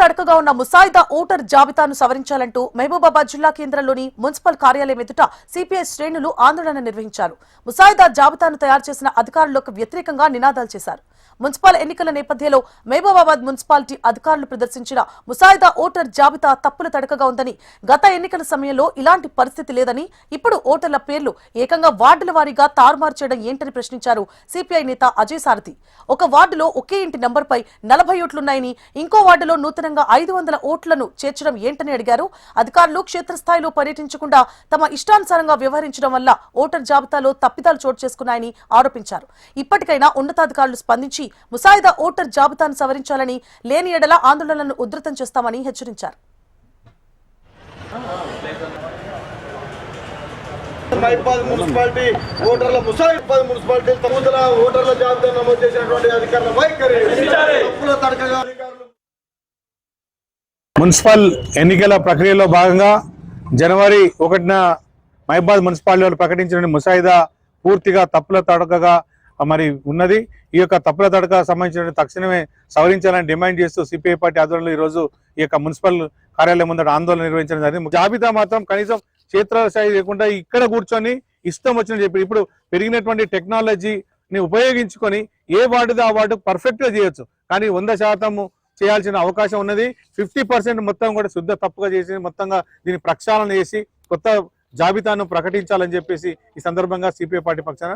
తడకగా ఉన్న ముసాయిదా ఓటర్ జాబితాను సవరించాలంటూ మహబూబాబాద్ జిల్లా కేంద్రంలోని మున్సిపల్ కార్యాలయం ఎదుట సిపిఐ శ్రేణులు ఆందోళన నిర్వహించారు. ముసాయిదా జాబితాను తయారు చేసిన అధికారులకు వ్యతిరేకంగా నినాదాలు చేశారు. మున్సిపల్ ఎన్నికల నేపథ్యంలో మహబూబాబాద్ మున్సిపాలిటీ అధికారులు ప్రదర్శించిన ముసాయిదా ఓటర్ జాబితా తప్పుల తడకగా ఉందని, గత ఎన్నికల సమయంలో ఇలాంటి పరిస్థితి లేదని, ఇప్పుడు ఓటర్ల పేర్లు ఏకంగా వార్డుల వారీగా తారుమారు చేయడం ఏంటని ప్రశ్నించారు సిపిఐ నేత అజయ్ సారథి. ఒక వార్డులో ఒకే ఇంటి నంబర్పై 40 ఓట్లున్నాయని, ఇంకో వార్డులో నూతనంగా 500 ఓట్లను చేర్చడం ఏంటని అడిగారు. అధికారులు క్షేత్రస్థాయిలో పర్యటించకుండా తమ ఇష్టానుసారంగా వ్యవహరించడం వల్ల ఓటర్ జాబితాలో తప్పిదాలు చోటు చేసుకున్నాయని ఆరోపించారు. ఇప్పటికైనా ఉన్నతాధికారులు స్పందించి ముసాయిదా ఓటర్ జాబితాను సవరించాలని, లేని ఎడల ఆందోళనలను ఉధృతం చేస్తామని హెచ్చరించారు. మహబూబాబాద్ మున్సిపాలిటీ ఓటర్ల ముసాయిబాద్ మున్సిపాలిటీ తమదల ఓటర్ల జాబితా నమోదు చేసినటువంటి అధికారుల వైఖరి తప్పుల తడకగా మున్సిపల్ ఎన్నికల ప్రక్రియలో భాగంగా జనవరి 1న మహబూబాబాద్ మున్సిపాలిటీలో ప్రకటించిన ముసాయిదా పూర్తిగా తప్పుల తడకగా మరి ఉన్నది. ఈ యొక్క తప్పుల తడక సంబంధించిన తక్షణమే సవరించాలని డిమాండ్ చేస్తూ సిపిఐ పార్టీ ఆధ్వర్యంలో ఈరోజు ఈ యొక్క మున్సిపల్ కార్యాలయం ముందర ఆందోళన నిర్వహించడం జరిగింది. జాబితా మాత్రం కనీసం క్షేత్రస్థాయి లేకుండా ఇక్కడ కూర్చొని ఇష్టం వచ్చినట్టు చెప్పి, ఇప్పుడు పెరిగినటువంటి టెక్నాలజీని ఉపయోగించుకొని ఏ వార్డుదో ఆ వార్డు పర్ఫెక్ట్ గా చేయొచ్చు. కానీ 100% చేయాల్సిన అవకాశం ఉన్నది. 50% మొత్తం కూడా శుద్ధ తప్పుగా చేసి మొత్తంగా దీన్ని ప్రక్షాళన చేసి కొత్త జాబితాను ప్రకటించాలని చెప్పేసి ఈ సందర్భంగా సిపిఐ పార్టీ పక్షాన